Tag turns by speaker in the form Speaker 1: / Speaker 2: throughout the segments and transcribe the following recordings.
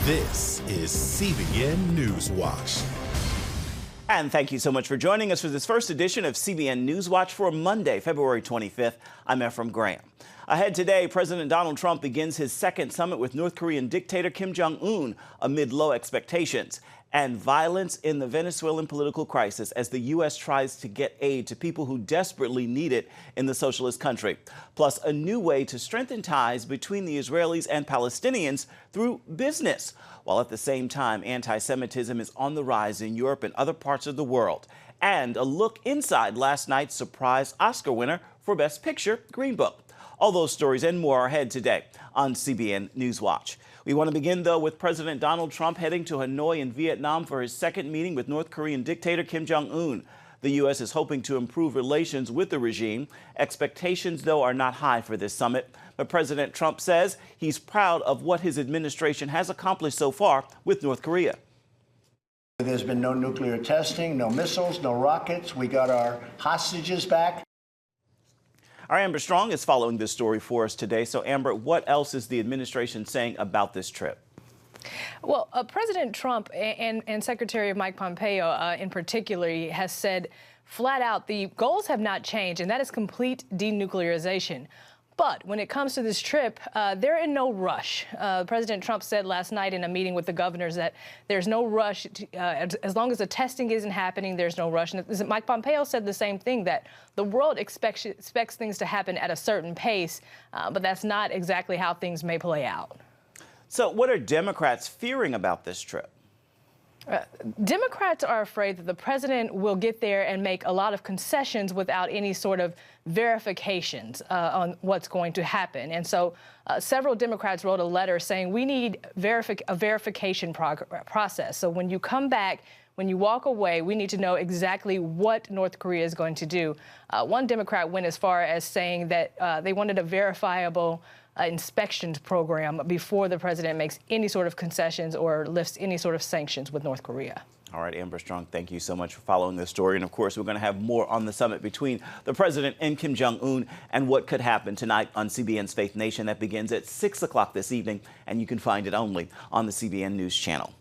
Speaker 1: This is CBN NewsWatch.
Speaker 2: And thank you so much for joining us for this first edition of CBN NewsWatch for Monday, February 25th. I'm Ephraim Graham. Ahead today, President Donald Trump begins his second summit with North Korean dictator Kim Jong-un amid low expectations and violence in the Venezuelan political crisis as the U.S. tries to get aid to people who desperately need it in the socialist country. Plus, a new way to strengthen ties between the Israelis and Palestinians through business, while at the same time, anti-Semitism is on the rise in Europe and other parts of the world. And a look inside last night's surprise Oscar winner for Best Picture, Green Book. All those stories and more are ahead today on CBN NewsWatch. We want to begin, though, with President Donald Trump heading to Hanoi in Vietnam for his second meeting with North Korean dictator Kim Jong-un. The U.S. is hoping to improve relations with the regime. Expectations, though, are not high for this summit. But President Trump says he's proud of what his administration has accomplished so far with North Korea.
Speaker 3: There's been no nuclear testing, no missiles, no rockets. We got our hostages back.
Speaker 2: Our Amber Strong is following this story for us today. So, Amber, what else is the administration saying about this trip?
Speaker 4: Well, President Trump and Secretary Mike Pompeo in particular has said flat out the goals have not changed, and that is complete denuclearization. But when it comes to this trip, they're in no rush. President Trump said last night in a meeting with the governors that there's no rush. As long as the testing isn't happening, there's no rush. And Mike Pompeo said the same thing, that the world expects things to happen at a certain pace, but that's not exactly how things may play out.
Speaker 2: So what are Democrats fearing about this trip?
Speaker 4: Democrats are afraid that the president will get there and make a lot of concessions without any sort of verifications on what's going to happen. And so several Democrats wrote a letter saying we need a verification process. So when you come back, when you walk away, we need to know exactly what North Korea is going to do. One Democrat went as far as saying that they wanted a verifiable inspections program before the president makes any sort of concessions or lifts any sort of sanctions with North Korea.
Speaker 2: All right, Amber Strong, thank you so much for following this story. And of course, we're going to have more on the summit between the president and Kim Jong-un and what could happen tonight on CBN's Faith Nation. That begins at 6 o'clock this evening, and you can find it only on the CBN News channel.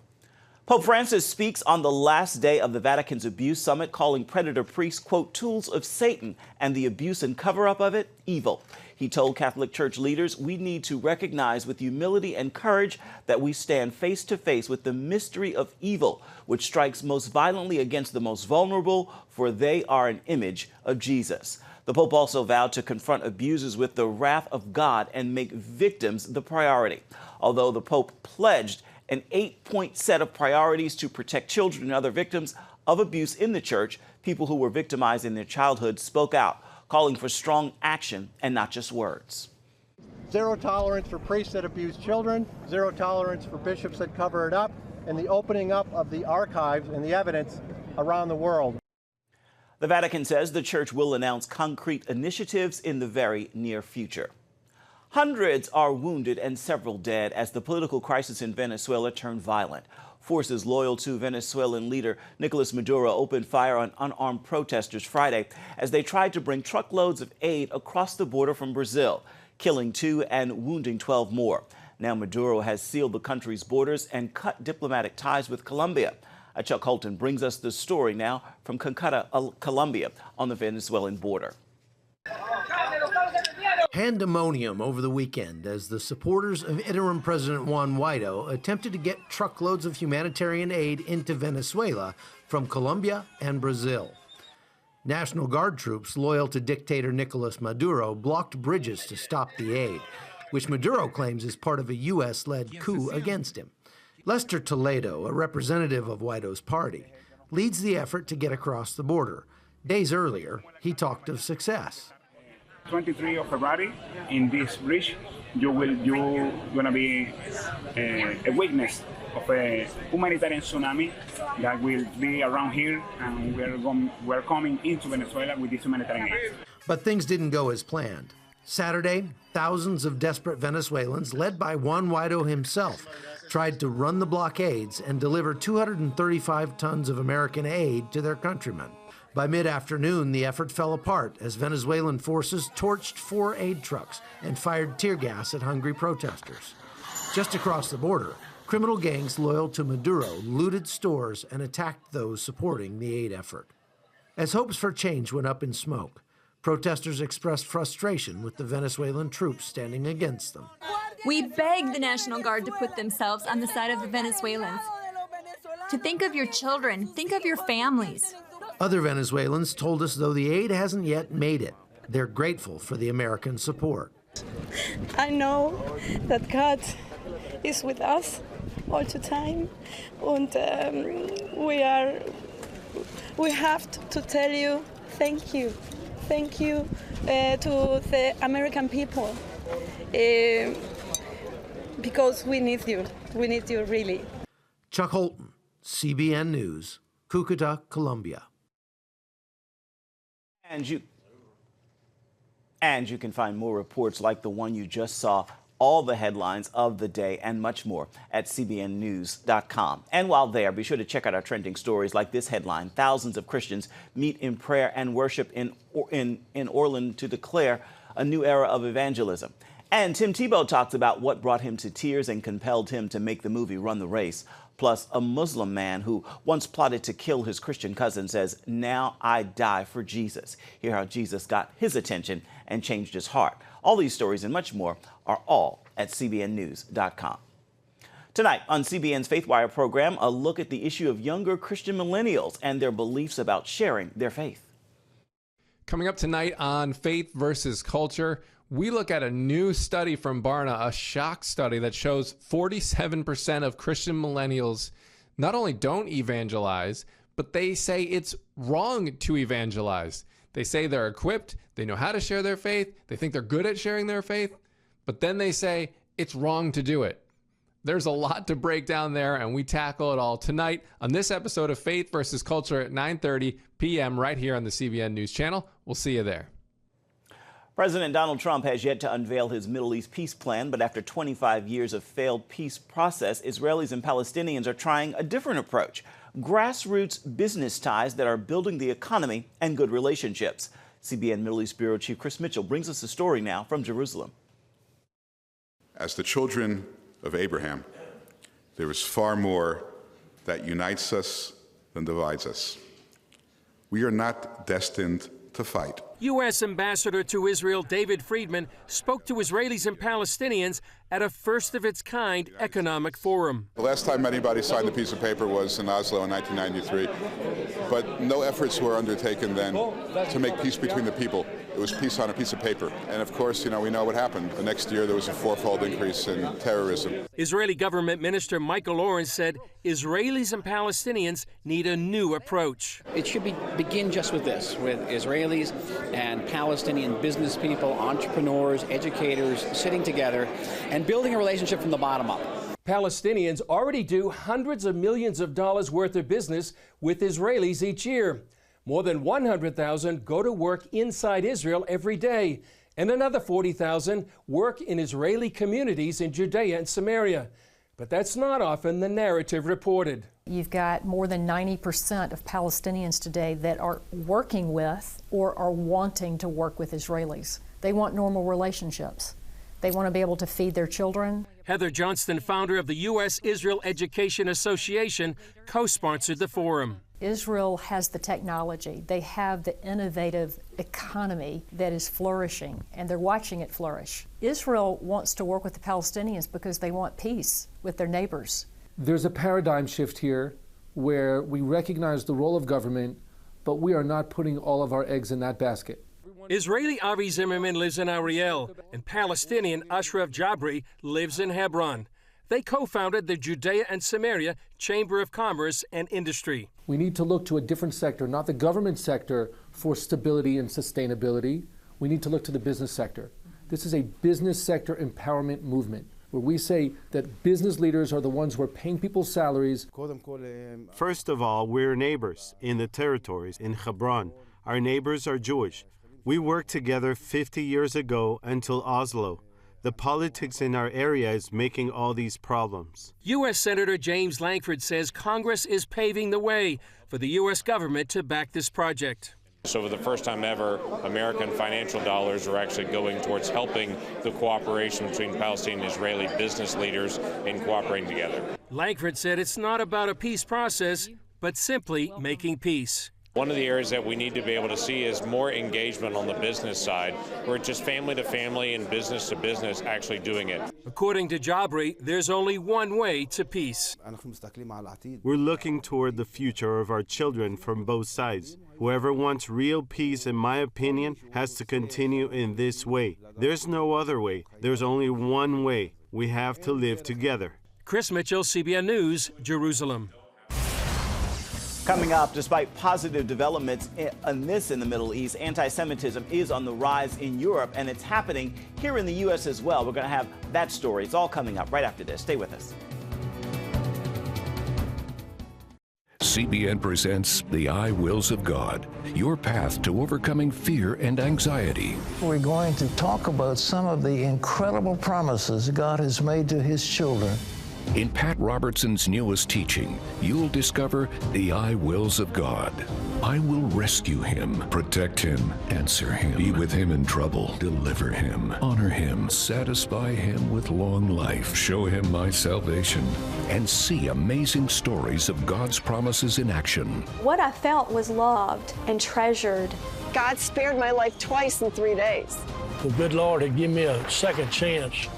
Speaker 2: Pope Francis speaks on the last day of the Vatican's Abuse Summit, calling predator priests, quote, tools of Satan, and the abuse and cover-up of it, evil. He told Catholic Church leaders we need to recognize with humility and courage that we stand face to face with the mystery of evil, which strikes most violently against the most vulnerable, for they are an image of Jesus. The Pope also vowed to confront abusers with the wrath of God and make victims the priority. Although the Pope pledged an 8-point set of priorities to protect children and other victims of abuse in the church, people who were victimized in their childhood spoke out, calling for strong action and not just words.
Speaker 5: Zero tolerance for priests that abuse children, zero tolerance for bishops that cover it up, and the opening up of the archives and the evidence around the world.
Speaker 2: The Vatican says the church will announce concrete initiatives in the very near future. Hundreds are wounded and several dead as the political crisis in Venezuela turned violent. Forces loyal to Venezuelan leader Nicolas Maduro opened fire on unarmed protesters Friday as they tried to bring truckloads of aid across the border from Brazil, killing 2 and wounding 12 more. Now Maduro has sealed the country's borders and cut diplomatic ties with Colombia. Chuck Holton brings us the story now from Cucuta, Colombia, on the Venezuelan border.
Speaker 6: Pandemonium over the weekend as the supporters of interim President Juan Guaido attempted to get truckloads of humanitarian aid into Venezuela from Colombia and Brazil. National Guard troops loyal to dictator Nicolas Maduro blocked bridges to stop the aid, which Maduro claims is part of a U.S.-led coup against him. Lester Toledo, a representative of Guaido's party, leads the effort to get across the border. Days earlier, he talked of success.
Speaker 7: 23 of February, in this bridge, you're gonna be a witness of a humanitarian tsunami that will be around here, and we're coming into Venezuela with this humanitarian aid.
Speaker 6: But things didn't go as planned. Saturday, thousands of desperate Venezuelans, led by Juan Guaido himself, tried to run the blockades and deliver 235 tons of American aid to their countrymen. By mid-afternoon, the effort fell apart as Venezuelan forces torched 4 aid trucks and fired tear gas at hungry protesters. Just across the border, criminal gangs loyal to Maduro looted stores and attacked those supporting the aid effort. As hopes for change went up in smoke, protesters expressed frustration with the Venezuelan troops standing against them.
Speaker 8: We beg the National Guard to put themselves on the side of the Venezuelans. To think of your children, think of your families.
Speaker 6: Other Venezuelans told us though the aid hasn't yet made it, they're grateful for the American support.
Speaker 9: I know that God is with us all the time, and we have to tell you thank you to the American people, because we need you really.
Speaker 6: Chuck Holton, CBN News, Cucuta, Colombia.
Speaker 2: And you can find more reports like the one you just saw, all the headlines of the day and much more at cbnnews.com. And while there, be sure to check out our trending stories like this headline: thousands of Christians meet in prayer and worship in Orland to declare a new era of evangelism. And Tim Tebow talks about what brought him to tears and compelled him to make the movie Run the Race. Plus, a Muslim man who once plotted to kill his Christian cousin says, "Now I die for Jesus." Hear how Jesus got his attention and changed his heart. All these stories and much more are all at cbnnews.com. Tonight on CBN's Faith Wire program, a look at the issue of younger Christian millennials and their beliefs about sharing their faith.
Speaker 10: Coming up tonight on Faith versus Culture, we look at a new study from Barna, a shock study that shows 47% of Christian millennials not only don't evangelize, but they say it's wrong to evangelize. They say they're equipped, they know how to share their faith, they think they're good at sharing their faith, but then they say it's wrong to do it. There's a lot to break down there, and we tackle it all tonight on this episode of Faith versus Culture at 9:30 p.m. right here on the CBN News Channel. We'll see you there.
Speaker 2: President Donald Trump has yet to unveil his Middle East peace plan, but after 25 years of failed peace process, Israelis and Palestinians are trying a different approach: grassroots business ties that are building the economy and good relationships. CBN Middle East Bureau Chief Chris Mitchell brings us a story now from Jerusalem.
Speaker 11: As the children of Abraham, there is far more that unites us than divides us. We are not destined to fight.
Speaker 12: U.S. Ambassador to Israel David Friedman spoke to Israelis and Palestinians at a first-of-its-kind economic forum.
Speaker 11: The last time anybody signed a piece of paper was in Oslo in 1993, but no efforts were undertaken then to make peace between the people. It was peace on a piece of paper. And of course, we know what happened. The next year there was a fourfold increase in terrorism.
Speaker 12: Israeli government minister Michael Oren said Israelis and Palestinians need a new approach.
Speaker 13: It should begin just with this, with Israelis and Palestinian business people, entrepreneurs, educators sitting together and building a relationship from the bottom up.
Speaker 12: Palestinians already do hundreds of millions of dollars worth of business with Israelis each year. More than 100,000 go to work inside Israel every day, and another 40,000 work in Israeli communities in Judea and Samaria. But that's not often the narrative reported.
Speaker 14: You've got more than 90% of Palestinians today that are working with or are wanting to work with Israelis. They want normal relationships. They want to be able to feed their children.
Speaker 12: Heather Johnston, founder of the U.S. Israel Education Association, co-sponsored the forum.
Speaker 14: Israel has the technology. They have the innovative economy that is flourishing, and they're watching it flourish. Israel wants to work with the Palestinians because they want peace with their neighbors.
Speaker 15: There's a paradigm shift here where we recognize the role of government, but we are not putting all of our eggs in that basket.
Speaker 12: Israeli Avi Zimmerman lives in Ariel, and Palestinian Ashraf Jabri lives in Hebron. They co-founded the Judea and Samaria Chamber of Commerce and Industry.
Speaker 15: We need to look to a different sector, not the government sector, for stability and sustainability. We need to look to the business sector. This is a business sector empowerment movement, where we say that business leaders are the ones who are paying people's salaries.
Speaker 16: First of all, we're neighbors in the territories in Hebron. Our neighbors are Jewish. We worked together 50 years ago until Oslo. The politics in our area is making all these problems.
Speaker 12: U.S. Senator James Lankford says Congress is paving the way for the U.S. government to back this project.
Speaker 17: So for the first time ever, American financial dollars are actually going towards helping the cooperation between Palestinian and Israeli business leaders in cooperating together.
Speaker 12: Langford said it's not about a peace process, but simply making peace.
Speaker 17: One of the areas that we need to be able to see is more engagement on the business side, where it's just family to family and business to business actually doing it.
Speaker 12: According to Jabri, there's only one way to peace.
Speaker 16: We're looking toward the future of our children from both sides. Whoever wants real peace, in my opinion, has to continue in this way. There's no other way. There's only one way. We have to live together.
Speaker 12: Chris Mitchell, CBN News, Jerusalem.
Speaker 2: Coming up, despite positive developments in the Middle East, anti-Semitism is on the rise in Europe, and it's happening here in the U.S. as well. We're going to have that story. It's all coming up right after this. Stay with us.
Speaker 18: CBN presents The I Wills of God, your path to overcoming fear and anxiety.
Speaker 19: We're going to talk about some of the incredible promises God has made to His children.
Speaker 18: In Pat Robertson's newest teaching, you'll discover the I wills of God. I will rescue him, protect him, answer him, be with him in trouble, deliver him, honor him, satisfy him with long life, show him my salvation, and see amazing stories of God's promises in action.
Speaker 20: What I felt was loved and treasured.
Speaker 21: God spared my life twice in 3 days.
Speaker 22: The good Lord had given me a second chance.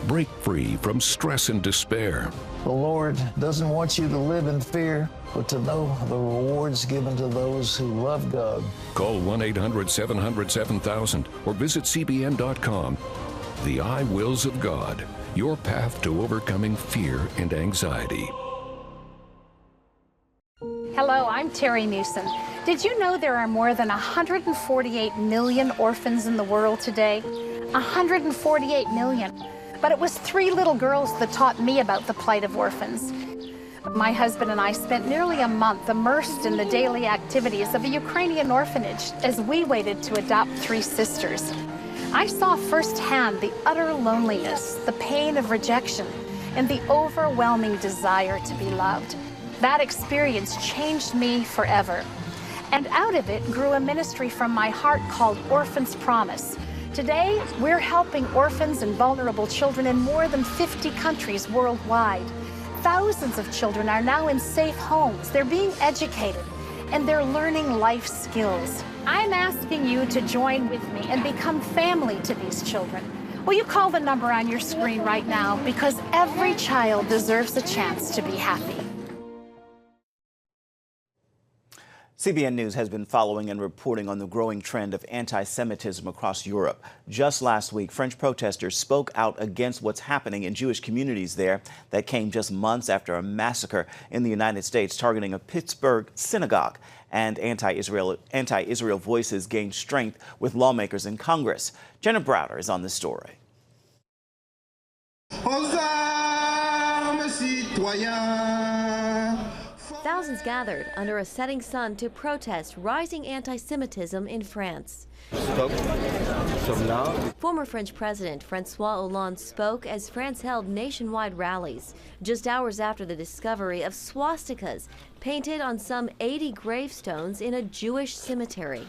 Speaker 18: Break free from stress and despair.
Speaker 19: The Lord doesn't want you to live in fear, but to know the rewards given to those who love God.
Speaker 18: Call 1-800-700-7000 or visit CBN.com. The I Wills of God, your path to overcoming fear and anxiety.
Speaker 23: Hello, I'm Terry Newsom. Did you know there are more than 148 million orphans in the world today? 148 million. But it was 3 little girls that taught me about the plight of orphans. My husband and I spent nearly a month immersed in the daily activities of a Ukrainian orphanage as we waited to adopt 3 sisters. I saw firsthand the utter loneliness, the pain of rejection, and the overwhelming desire to be loved. That experience changed me forever. And out of it grew a ministry from my heart called Orphans Promise. Today, we're helping orphans and vulnerable children in more than 50 countries worldwide. Thousands of children are now in safe homes. They're being educated, and they're learning life skills. I'm asking you to join with me and become family to these children. Will you call the number on your screen right now? Because every child deserves a chance to be happy.
Speaker 2: CBN News has been following and reporting on the growing trend of anti-Semitism across Europe. Just last week, French protesters spoke out against what's happening in Jewish communities there. That came just months after a massacre in the United States targeting a Pittsburgh synagogue. And anti-Israel voices gained strength with lawmakers in Congress. Jenna Browder is on this story.
Speaker 24: Thousands gathered under a setting sun to protest rising anti-Semitism in France. Former French President Francois Hollande spoke as France held nationwide rallies, just hours after the discovery of swastikas painted on some 80 gravestones in a Jewish cemetery.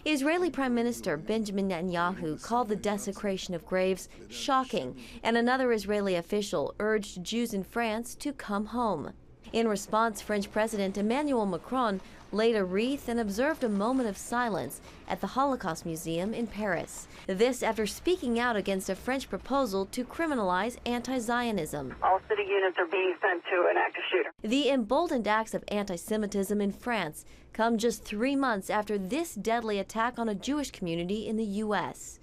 Speaker 24: Israeli Prime Minister Benjamin Netanyahu called the desecration of graves shocking, and another Israeli official urged Jews in France to come home. In response, French President Emmanuel Macron laid a wreath and observed a moment of silence at the Holocaust Museum in Paris. This after speaking out against a French proposal to criminalize anti-Zionism.
Speaker 21: All city units are being sent to an active shooter.
Speaker 24: The emboldened acts of anti-Semitism in France come just 3 months after this deadly attack on a Jewish community in the U.S.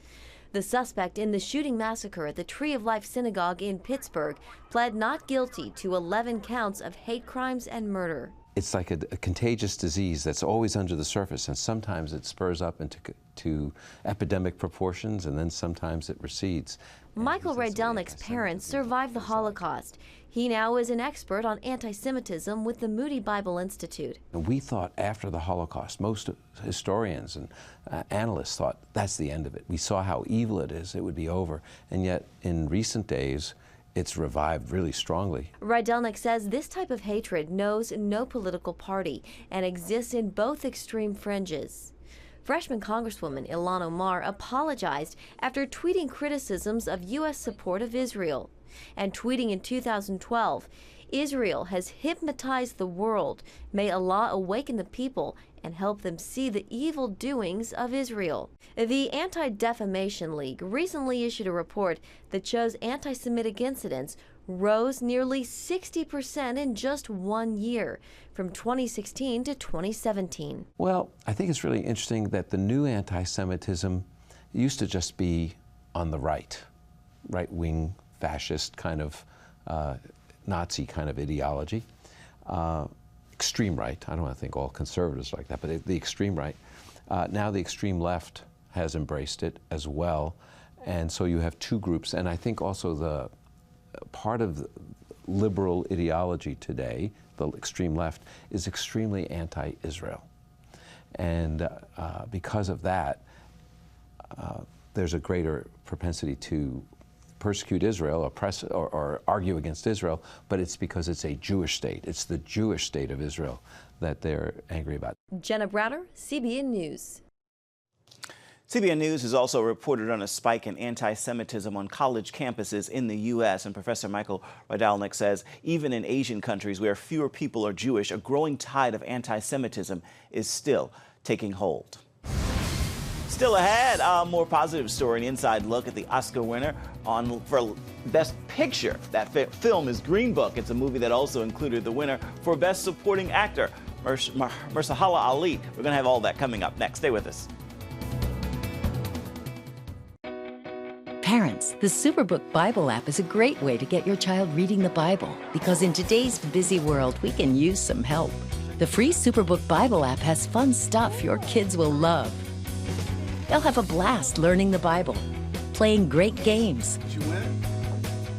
Speaker 24: The suspect in the shooting massacre at the Tree of Life Synagogue in Pittsburgh pled not guilty to 11 counts of hate crimes and murder.
Speaker 25: It's like a contagious disease that's always under the surface, and sometimes it spurs up into epidemic proportions, and then sometimes it recedes.
Speaker 24: Michael Rydelnik's parents survived the Holocaust. He now is an expert on anti-Semitism with the Moody Bible Institute.
Speaker 25: We thought after the Holocaust, most historians and analysts thought that's the end of it. We saw how evil it is, it would be over. And yet in recent days, it's revived really strongly.
Speaker 24: Rydelnik says this type of hatred knows no political party and exists in both extreme fringes. Freshman Congresswoman Ilhan Omar apologized after tweeting criticisms of U.S. support of Israel. And tweeting in 2012, Israel has hypnotized the world. May Allah awaken the people and help them see the evil doings of Israel. The Anti-Defamation League recently issued a report that shows anti-Semitic incidents rose nearly 60% in just 1 year, from 2016 to 2017.
Speaker 25: Well, I think it's really interesting that the new anti-Semitism used to just be on the right-wing, fascist kind of Nazi kind of ideology, extreme right. I don't want to think all conservatives like that, but the extreme right. Now the extreme left has embraced it as well, and so you have two groups. And I think also the part of the liberal ideology today, the extreme left, is extremely anti-Israel, and because of that, there's a greater propensity to persecute Israel, oppress, or argue against Israel, but it's because it's a Jewish state. It's the Jewish state of Israel that they're angry about.
Speaker 24: Jenna Browder, CBN News.
Speaker 2: CBN News has also reported on a spike in anti-Semitism on college campuses in the U.S., and Professor Michael Rydelnik says even in Asian countries where fewer people are Jewish, a growing tide of anti-Semitism is still taking hold. Still ahead, a more positive story, an inside look at the Oscar winner for Best Picture. That film is Green Book. It's a movie that also included the winner for Best Supporting Actor, Mahershala Ali. We're going to have all that coming up next. Stay with us.
Speaker 1: Parents, the Superbook Bible app is a great way to get your child reading the Bible, because in today's busy world, we can use some help. The free Superbook Bible app has fun stuff your kids will love. They'll have a blast learning the Bible, playing great games,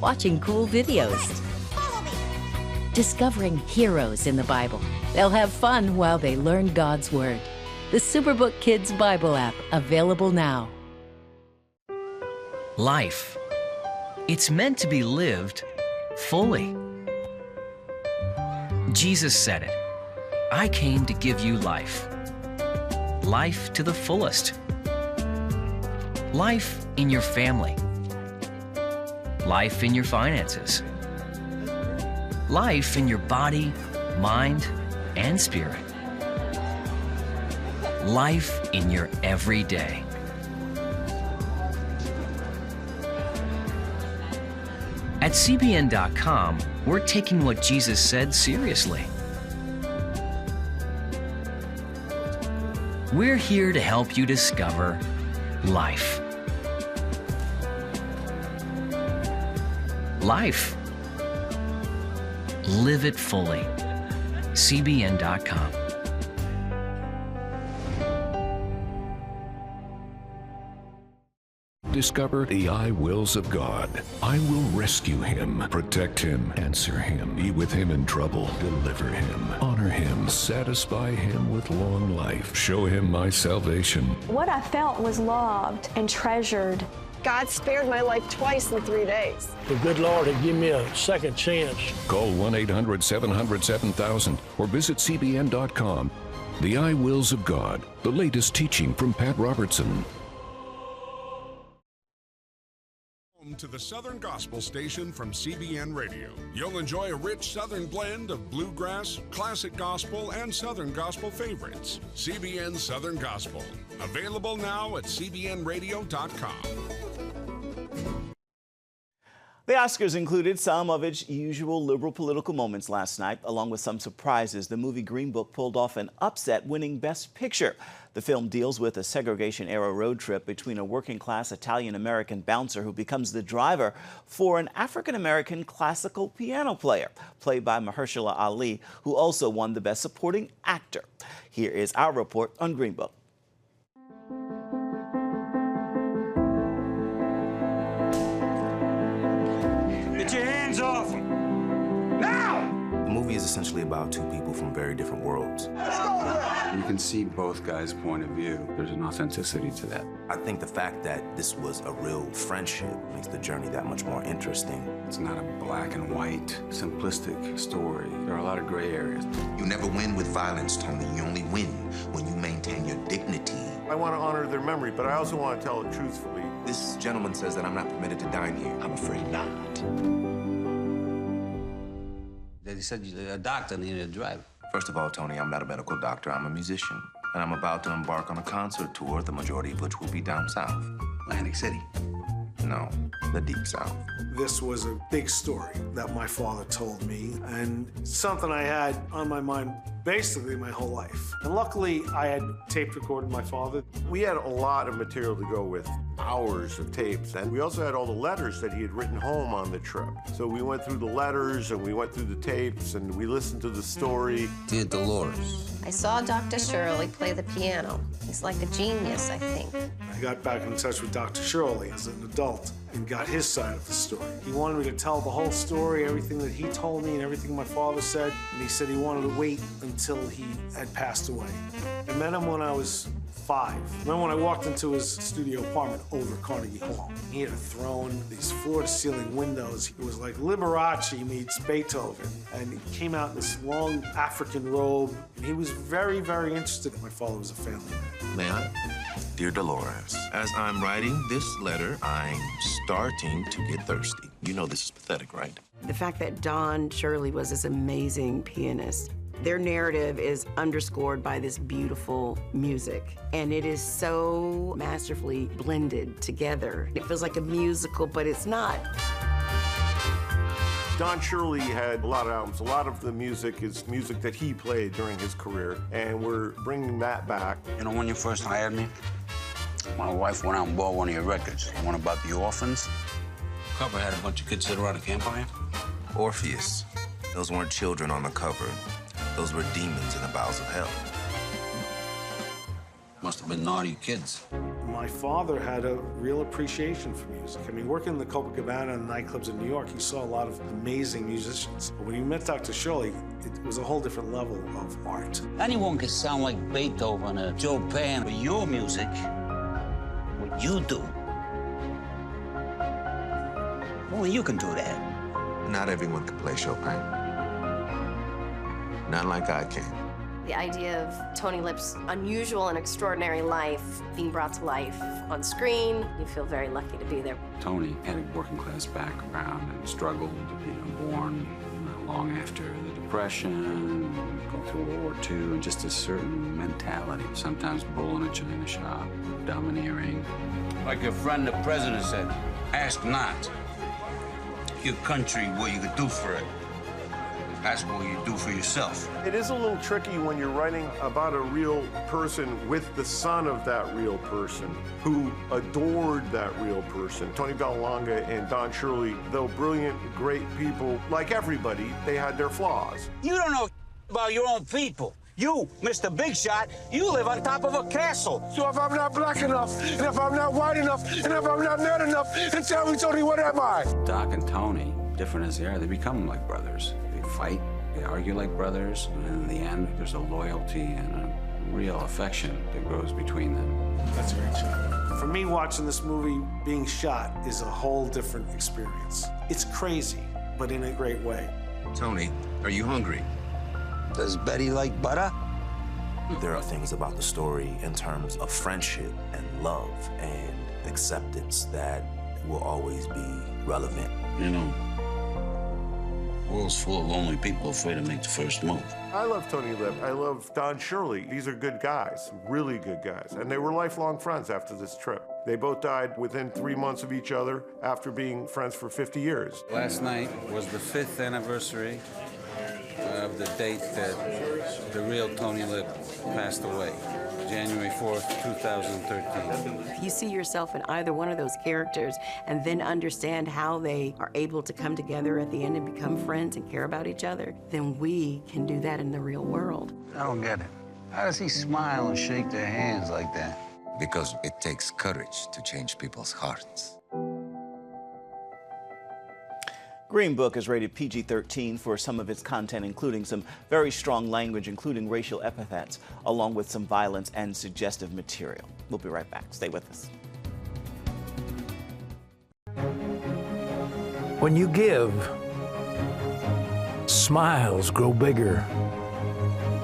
Speaker 1: watching cool videos, discovering heroes in the Bible. They'll have fun while they learn God's Word. The Superbook Kids Bible app, available now.
Speaker 3: Life. It's meant to be lived fully. Jesus said it. I came to give you life. Life to the fullest. Life in your family. Life in your finances. Life in your body, mind, and spirit. Life in your everyday. At CBN.com, we're taking what Jesus said seriously. We're here to help you discover life. Life. Live it fully. CBN.com.
Speaker 18: Discover the I wills of God. I will rescue him, protect him, answer him, be with him in trouble, deliver him, honor him, satisfy him with long life, show him my salvation.
Speaker 20: What I felt was loved and treasured.
Speaker 21: God spared my life twice in 3 days.
Speaker 22: The good Lord had given me a second chance.
Speaker 18: Call 1-800-700-7000 or visit CBN.com. The I wills of God, the latest teaching from Pat Robertson.
Speaker 4: To the Southern Gospel Station from CBN Radio. You'll enjoy a rich Southern blend of bluegrass, classic gospel, and Southern Gospel favorites. CBN Southern Gospel. Available now at cbnradio.com.
Speaker 2: The Oscars included some of its usual liberal political moments last night, along with some surprises. The movie Green Book pulled off an upset, winning Best Picture. The film deals with a segregation-era road trip between a working-class Italian-American bouncer who becomes the driver for an African-American classical piano player, played by Mahershala Ali, who also won the Best Supporting Actor. Here is our report on Green Book.
Speaker 5: Get your hands off him! Now!
Speaker 7: The movie is
Speaker 5: essentially about two people from very different worlds.
Speaker 6: You can see both guys' point of view. There's an authenticity to that.
Speaker 5: I think the fact that this was a real friendship makes the journey that much more interesting.
Speaker 6: It's not a black and white, simplistic story. There are a lot of gray areas.
Speaker 7: You never win with violence, Tony. You only win when you maintain your dignity.
Speaker 8: I want to honor their memory, but I also want to tell it truthfully.
Speaker 5: This gentleman says that I'm not permitted to dine here. I'm afraid not.
Speaker 9: They said a doctor needed a driver.
Speaker 5: First of all, Tony, I'm not a medical doctor. I'm a musician. And I'm about to embark on a concert tour, the majority of which will be down south.
Speaker 9: Atlantic City.
Speaker 5: No, the deep south.
Speaker 26: This was a big story that my father told me, and something I had on my mind basically my whole life. And luckily, I had tape recorded my father.
Speaker 8: We had a lot of material to go with, hours of tapes, and we also had all the letters that he had written home on the trip. So we went through the letters, and we went through the tapes, and we listened to the story.
Speaker 9: Dear Dolores.
Speaker 27: I saw Dr. Shirley play the piano. He's like a genius, I think.
Speaker 26: I got back in touch with Dr. Shirley as an adult and got his side of the story. He wanted me to tell the whole story, everything that he told me and everything my father said, and he said he wanted to wait until he had passed away. I met him when I was 5. Remember when I walked into his studio apartment over Carnegie Hall? He had a throne, these floor-to-ceiling windows. It was like Liberace meets Beethoven. And he came out in this long African robe. And he was very, very interested. My father was a family man.
Speaker 5: May I? Dear Dolores, as I'm writing this letter, I'm starting to get thirsty. You know this is pathetic, right?
Speaker 28: The fact that Don Shirley was this amazing pianist, their narrative is underscored by this beautiful music, and it is so masterfully blended together. It feels like a musical, but it's not.
Speaker 8: Don Shirley had a lot of albums. A lot of the music is music that he played during his career, and we're bringing that back.
Speaker 9: You know, when you first hired me, my wife went out and bought one of your records, the one about the orphans. Cover had a bunch of kids sit around a campfire.
Speaker 5: Orpheus. Those weren't children on the cover. Those were demons in the bowels of hell.
Speaker 9: Must have been naughty kids.
Speaker 26: My father had a real appreciation for music. I mean, working in the Copacabana and nightclubs in New York, he saw a lot of amazing musicians. But when he met Dr. Shirley, it was a whole different level of art.
Speaker 9: Anyone can sound like Beethoven or Joe Pan, but your music, what you do, only you can do that.
Speaker 5: Not everyone can play Chopin. Not like I can.
Speaker 27: The idea of Tony Lip's unusual and extraordinary life being brought to life on screen, you feel very lucky to be there.
Speaker 6: Tony had a working-class background and struggled, born long after the Depression, go through World War II, and just a certain mentality. Sometimes bull in a china shop, domineering.
Speaker 9: Like your friend the president said, ask not your country what you could do for it. That's what you do for yourself.
Speaker 8: It is a little tricky when you're writing about a real person with the son of that real person who adored that real person. Tony Vallelonga and Don Shirley, though brilliant, great people, like everybody, they had their flaws.
Speaker 9: You don't know about your own people. You, Mr. Big Shot, you live on top of a castle.
Speaker 22: So if I'm not black enough, and if I'm not white enough, and if I'm not mad enough, then tell me, Tony, what am I?
Speaker 6: Doc and Tony, different as they are, they become like brothers. They fight, they argue like brothers, and in the end, there's a loyalty and a real affection that grows between them.
Speaker 26: That's a great shot. For me, watching this movie being shot is a whole different experience. It's crazy, but in a great way.
Speaker 5: Tony, are you hungry?
Speaker 9: Does Betty like butter?
Speaker 5: There are things about the story in terms of friendship and love and acceptance that will always be relevant.
Speaker 9: You know, the world's full of lonely people afraid to make the first move.
Speaker 8: I love Tony Lip. I love Don Shirley. These are good guys, really good guys. And they were lifelong friends after this trip. They both died within 3 months of each other after being friends for 50 years.
Speaker 6: Last night was the 5th anniversary of the date that the real Tony Lip passed away, January 4th, 2013.
Speaker 28: If you see yourself in either one of those characters and then understand how they are able to come together at the end and become friends and care about each other, then we can do that in the real world.
Speaker 9: I don't get it. How does he smile and shake their hands like that?
Speaker 7: Because it takes courage to change people's hearts.
Speaker 2: Green Book is rated PG-13 for some of its content, including some very strong language, including racial epithets, along with some violence and suggestive material. We'll be right back. Stay with us.
Speaker 10: When you give, smiles grow bigger.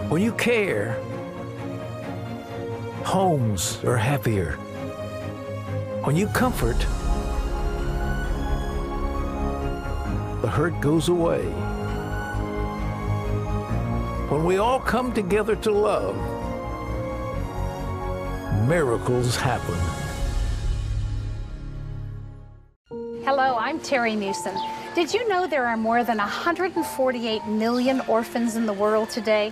Speaker 10: When you care, homes are happier. When you comfort, the hurt goes away. When we all come together to love, miracles happen.
Speaker 23: Hello, I'm Terry Newsom. Did you know there are more than 148 million orphans in the world today?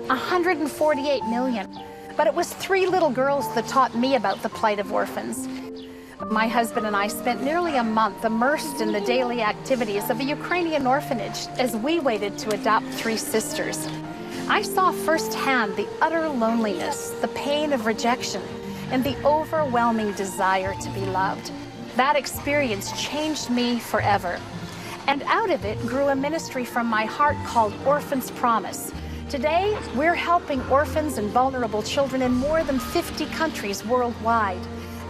Speaker 23: 148 million. But it was 3 little girls that taught me about the plight of orphans. My husband and I spent nearly a month immersed in the daily activities of a Ukrainian orphanage as we waited to adopt 3 sisters. I saw firsthand the utter loneliness, the pain of rejection, and the overwhelming desire to be loved. That experience changed me forever. And out of it grew a ministry from my heart called Orphans Promise. Today, we're helping orphans and vulnerable children in more than 50 countries worldwide.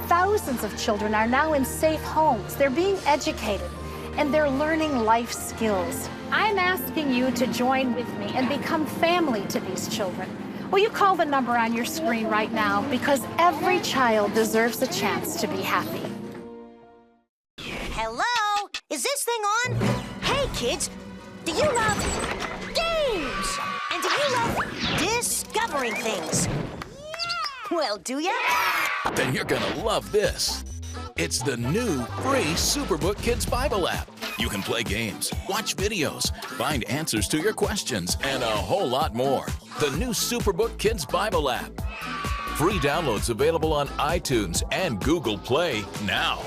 Speaker 23: Thousands of children are now in safe homes. They're being educated, and they're learning life skills. I'm asking you to join with me and become family to these children. Will you call the number on your screen right now? Because every child deserves a chance to be happy.
Speaker 11: Hello? Is this thing on? Hey, kids, do you love games? And do you love discovering things? Well, do ya?
Speaker 18: Then you're gonna love this. It's the new free Superbook Kids Bible app. You can play games, watch videos, find answers to your questions, and a whole lot more. The new Superbook Kids Bible app. Free downloads available on iTunes and Google Play now.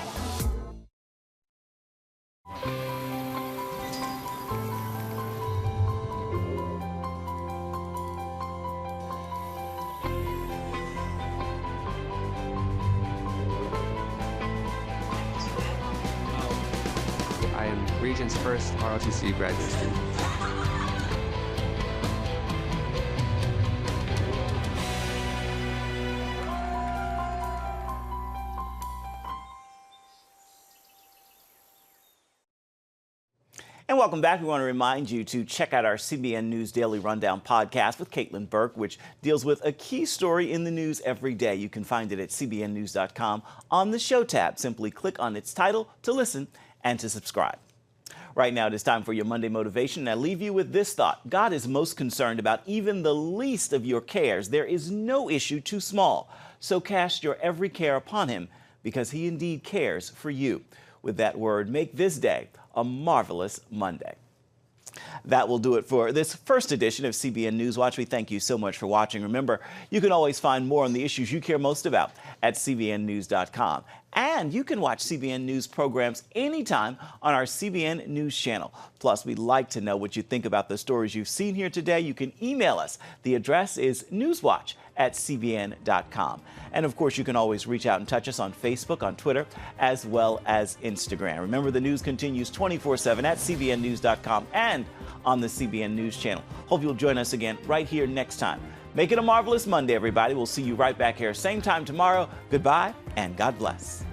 Speaker 12: I am Region's first ROTC graduate student.
Speaker 2: And welcome back. We want to remind you to check out our CBN News Daily Rundown podcast with Caitlin Burke, which deals with a key story in the news every day. You can find it at cbnnews.com on the show tab. Simply click on its title to listen and to subscribe. Right now, it is time for your Monday motivation. And I leave you with this thought. God is most concerned about even the least of your cares. There is no issue too small. So cast your every care upon him, because he indeed cares for you. With that word, make this day a marvelous Monday. That will do it for this first edition of CBN NewsWatch. We thank you so much for watching. Remember, you can always find more on the issues you care most about at cbnnews.com. And you can watch CBN News programs anytime on our CBN News channel. Plus, we'd like to know what you think about the stories you've seen here today. You can email us. The address is newswatch@cbn.com. And of course, you can always reach out and touch us on Facebook, on Twitter, as well as Instagram. Remember, the news continues 24/7 at cbnnews.com and on the CBN News channel. Hope you'll join us again right here next time. Make it a marvelous Monday, everybody. We'll see you right back here, same time tomorrow. Goodbye and God bless.